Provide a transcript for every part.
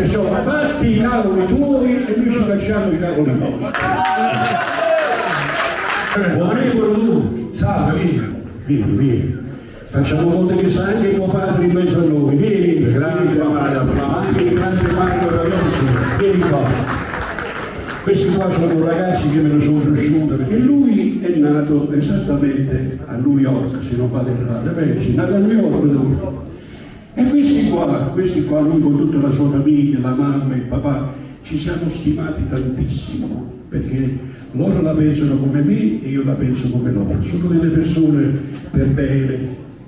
Perciò fatti i cavoli tuoi e noi ci facciamo i cavoli nostri. Buonevolo tu, salve, vieni. Facciamo conto che sa anche tuo padre in mezzo a noi, vieni, grande Mario, ma anche il grande Mario Ragazzi, vieni qua. Questi qua sono ragazzi che me lo sono cresciuto, perché lui è nato esattamente a New York, se non vado errato, è nato a New York lui. E questi qua, lui con tutta la sua famiglia, la mamma e il papà, ci siamo stimati tantissimo, perché loro la pensano come me e io la penso come loro. Sono delle persone per bene,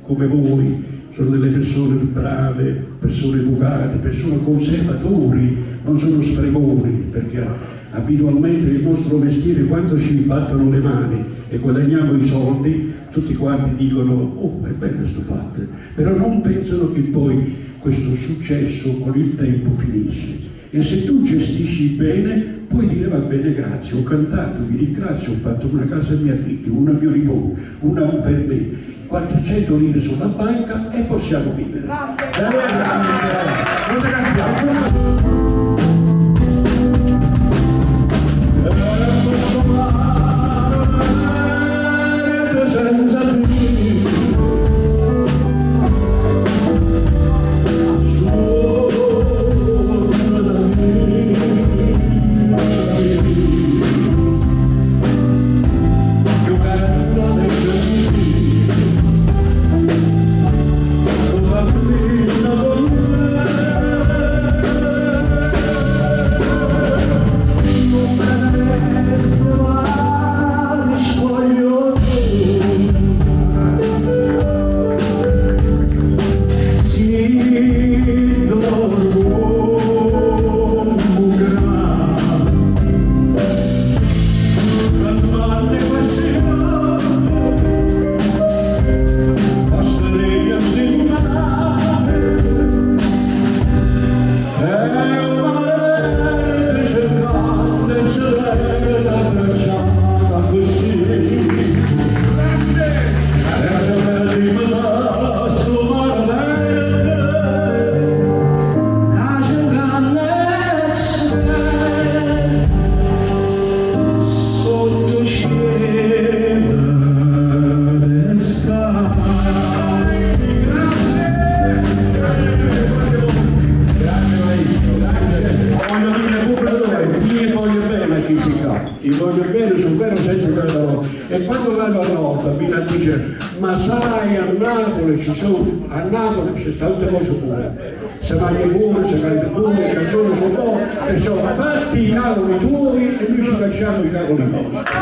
come voi, sono delle persone brave, persone educate, persone conservatori, non sono spregoni, perché abitualmente il nostro mestiere, quando ci battono le mani e guadagniamo i soldi, tutti quanti dicono oh, è bello sto fatto, però non pensano che poi questo successo con il tempo finisce. E se tu gestisci bene, puoi dire va bene, grazie, ho cantato, vi ringrazio, ho fatto una casa a mia figlia, una a mio nipote, una per me, qualche 100 lire sulla banca e possiamo vivere. Cosa cantiamo? Io voglio bene sul vero senso della parola. E quando vado a Roma mi dice ma sai a Napoli ci sono, a Napoli c'è tante cose pure, se vai pure, se vai pure, le canzoni sono buone, perciò fatti i cavoli tuoi e noi ci facciamo i cavoli nostri.